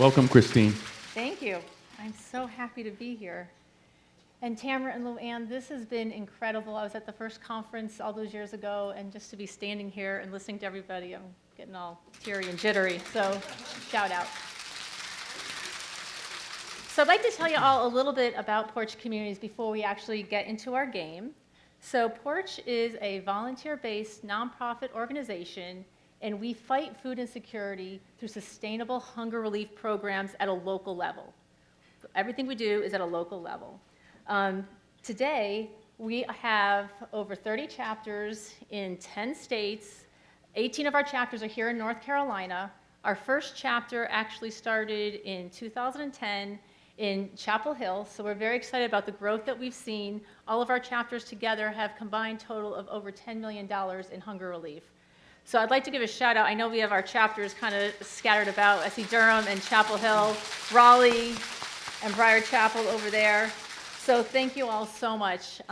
Welcome, Christine. Thank you. I'm so happy to be here. And Tamara and Luann, this has been incredible. I was at the first conference all those years ago, and just to be standing here and listening to everybody, I'm getting all teary and jittery, so shout out. So I'd like to tell you all a little bit about PORCH Communities before we actually get into our game. So PORCH is a volunteer-based nonprofit organization, and we fight food insecurity through sustainable hunger relief programs at a local level. Everything we do is at a local level. Today, we have over 30 chapters in 10 states. 18 of our chapters are here in North Carolina. Our first chapter actually started in 2010 in Chapel Hill, so we're very excited about the growth that we've seen. All of our chapters together have combined total of over $10 million in hunger relief. So I'd like to give a shout out. I know we have our chapters kind of scattered about. I see Durham and Chapel Hill, Raleigh, and Briar Chapel over there. So thank you all so much.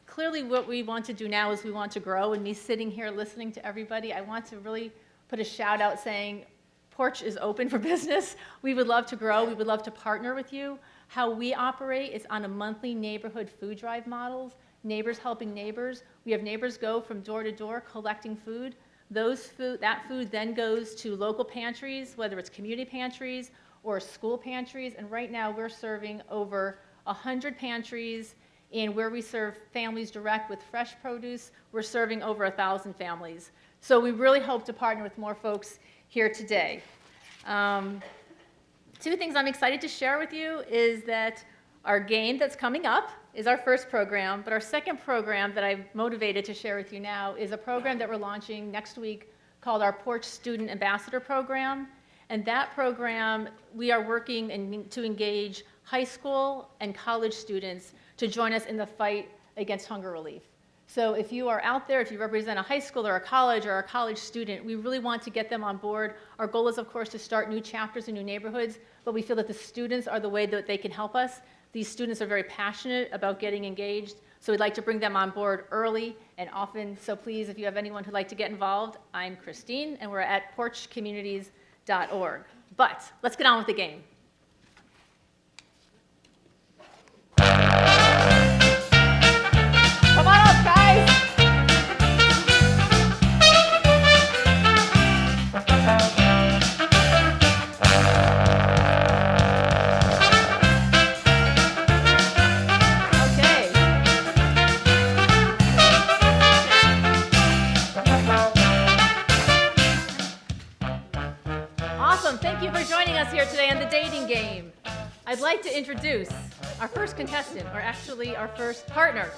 Clearly what we want to do now is we want to grow, and me sitting here listening to everybody, I want to really put a shout out saying PORCH is open for business. We would love to grow. We would love to partner with you. How we operate is on a monthly neighborhood food drive model, neighbors helping neighbors. We have neighbors go from door to door collecting food. That food then goes to local pantries, whether it's community pantries or school pantries, and right now we're serving over 100 pantries, and where we serve families direct with fresh produce, we're serving over 1,000 families. So we really hope to partner with more folks here today. Two things I'm excited to share with you is that our game that's coming up is our first program, but our second program that I'm motivated to share with you now is a program that we're launching next week called our PORCH Student Ambassador Program. And that program, we are working to engage high school and college students to join us in the fight against hunger relief. So if you are out there, if you represent a high school or a college student, we really want to get them on board. Our goal is, of course, to start new chapters in new neighborhoods, but we feel that the students are the way that they can help us. These students are very passionate about getting engaged, so we'd like to bring them on board early and often. So please, if you have anyone who'd like to get involved, I'm Christine, and we're at porchcommunities.org. But let's get on with the game. Come on up, guys. Okay. Awesome. Thank you for joining us here today on the dating game. I'd like to introduce our first contestant, or actually our first partner.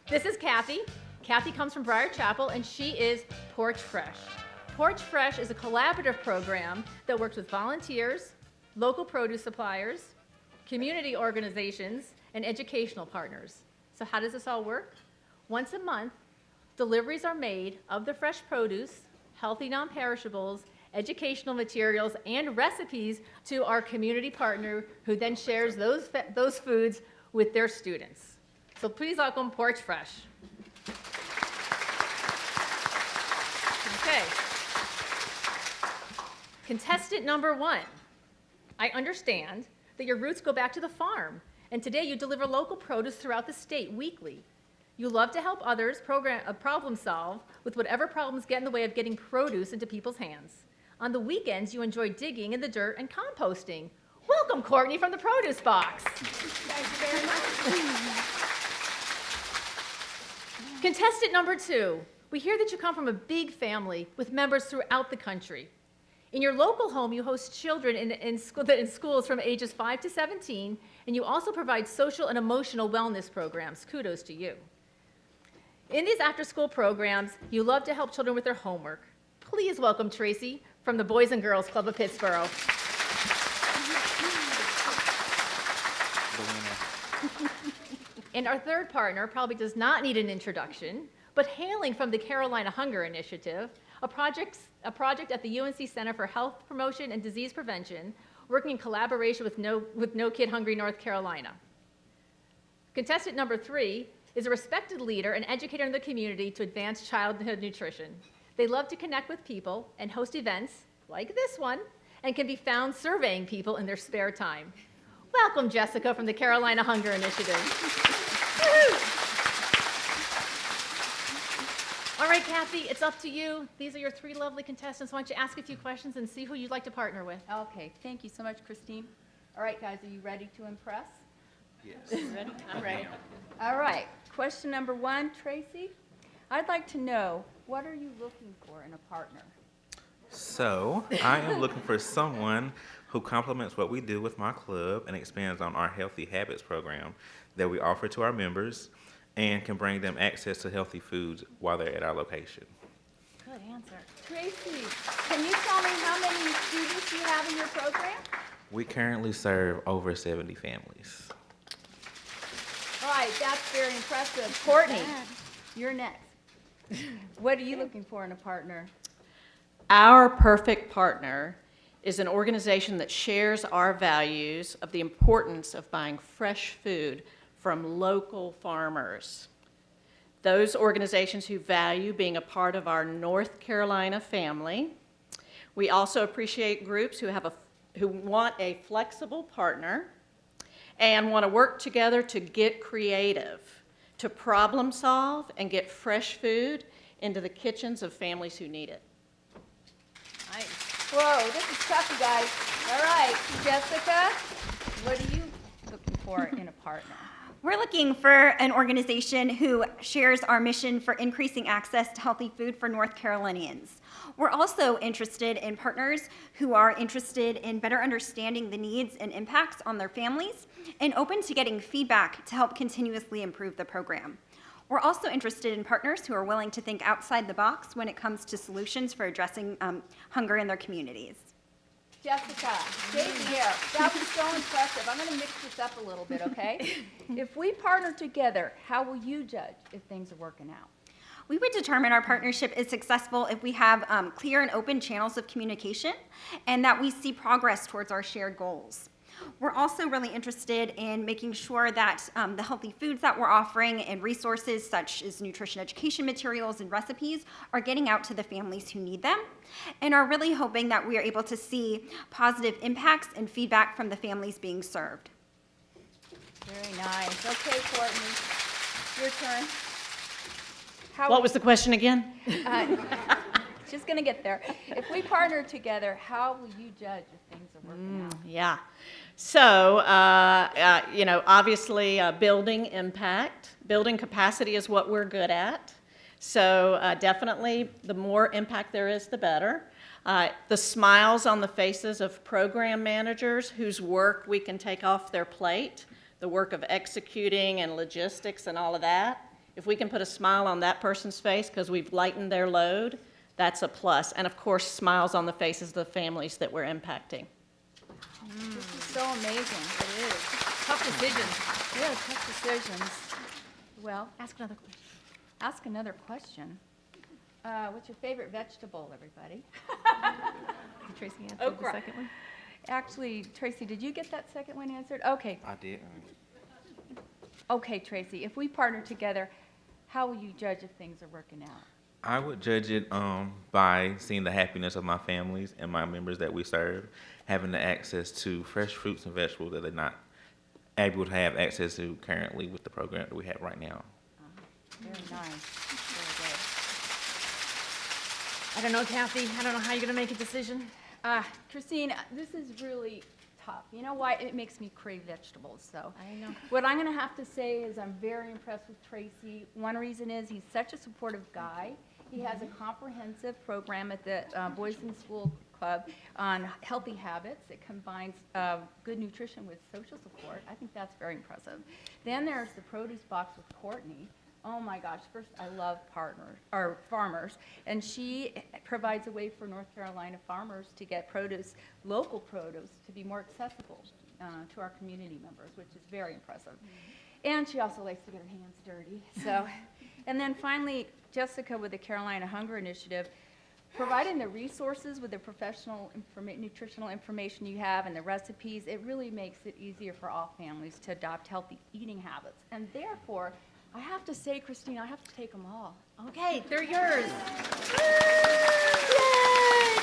This is Kathy. Kathy comes from Briar Chapel, and she is PORCH Fresh. PORCH Fresh is a collaborative program that works with volunteers, local produce suppliers, community organizations, and educational partners. So how does this all work? Once a month, deliveries are made of the fresh produce, healthy non-perishables, educational materials, and recipes to our community partner, who then shares those foods with their students. So please welcome PORCH Fresh. Okay. Contestant number 1. I understand that your roots go back to the farm, and today you deliver local produce throughout the state weekly. You love to help others problem solve with whatever problems get in the way of getting produce into people's hands. On the weekends, you enjoy digging in the dirt and composting. Welcome, Courtney, from the Produce Box. Thank you very much. Contestant number 2, we hear that you come from a big family with members throughout the country. In your local home, you host children in schools from ages 5 to 17, and you also provide social and emotional wellness programs. Kudos to you. In these after-school programs, you love to help children with their homework. Please welcome Traci from the Boys and Girls Club of Pittsboro. And our third partner probably does not need an introduction, but hailing from the Carolina Hunger Initiative, a project at the UNC Center for Health Promotion and Disease Prevention, working in collaboration with No Kid Hungry North Carolina. Contestant number 3 is a respected leader and educator in the community to advance childhood nutrition. They love to connect with people and host events like this one, and can be found surveying people in their spare time. Welcome, Jessica, from the Carolina Hunger Initiative. All right, Kathy, it's up to you. These are your 3 lovely contestants. Why don't you ask a few questions and see who you'd like to partner with? Okay, thank you so much, Christine. All right, guys, are you ready to impress? Yes. Ready? I'm ready. All right, question number 1, Traci. I'd like to know, what are you looking for in a partner? So, I am looking for someone who complements what we do with my club and expands on our Healthy Habits program that we offer to our members and can bring them access to healthy foods while they're at our location. Good answer. Traci, can you tell me how many students you have in your program? We currently serve over 70 families. All right, that's very impressive. Courtney, you're next. What are you looking for in a partner? Our perfect partner is an organization that shares our values of the importance of buying fresh food from local farmers. Those organizations who value being a part of our North Carolina family. We also appreciate groups who want a flexible partner and want to work together to get creative, to problem solve and get fresh food into the kitchens of families who need it. Nice. Whoa, this is tough, you guys. All right, Jessica, what are you looking for in a partner? We're looking for an organization who shares our mission for increasing access to healthy food for North Carolinians. We're also interested in partners who are interested in better understanding the needs and impacts on their families and open to getting feedback to help continuously improve the program. We're also interested in partners who are willing to think outside the box when it comes to solutions for addressing hunger in their communities. Jessica, stay here. That was so impressive. I'm going to mix this up a little bit, okay? If we partner together, how will you judge if things are working out? We would determine our partnership is successful if we have clear and open channels of communication and that we see progress towards our shared goals. We're also really interested in making sure that the healthy foods that we're offering and resources such as nutrition education materials and recipes are getting out to the families who need them and are really hoping that we are able to see positive impacts and feedback from the families being served. Very nice. Okay, Courtney, your turn. What was the question again? Just going to get there. If we partner together, how will you judge if things are working out? Yeah. So, obviously building impact, building capacity is what we're good at. So definitely the more impact there is, the better. The smiles on the faces of program managers whose work we can take off their plate, the work of executing and logistics and all of that. If we can put a smile on that person's face because we've lightened their load, that's a plus. And of course, smiles on the faces of the families that we're impacting. This is so amazing. It is. Tough decisions. Yeah, tough decisions. Well, Ask another question. ask another question. What's your favorite vegetable, everybody? Did Tracy answer Okra. the second one? Actually, Traci, did you get that second one answered? Okay. I did. Okay, Traci, if we partner together, how will you judge if things are working out? I would judge it by seeing the happiness of my families and my members that we serve, having the access to fresh fruits and vegetables that they're not able to have access to currently with the program that we have right now. Very nice. Very good. I don't know, Kathy. I don't know how you're going to make a decision. Christine, this is really tough. You know why? It makes me crave vegetables. So I know. what I'm going to have to say is I'm very impressed with Traci. One reason is he's such a supportive guy. He has a comprehensive program at the Boys in School Club on healthy habits. It combines good nutrition with social support. I think that's very impressive. Then there's the produce box with Courtney. Oh my gosh, first I love farmers, and she provides a way for North Carolina farmers to get produce, local produce, to be more accessible to our community members, which is very impressive. And she also likes to get her hands dirty. So, and then finally, Jessica with the Carolina Hunger Initiative, providing the resources with the professional nutritional information you have and the recipes, it really makes it easier for all families to adopt healthy eating habits. And therefore, I have to say, Christine, I have to take them all. Okay, they're yours. Yay!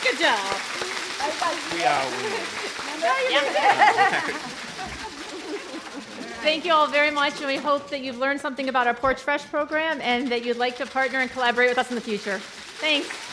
could tell. We all win. Thank you all very much, and we hope that you've learned something about our Porch Fresh program and that you'd like to partner and collaborate with us in the future. Thanks.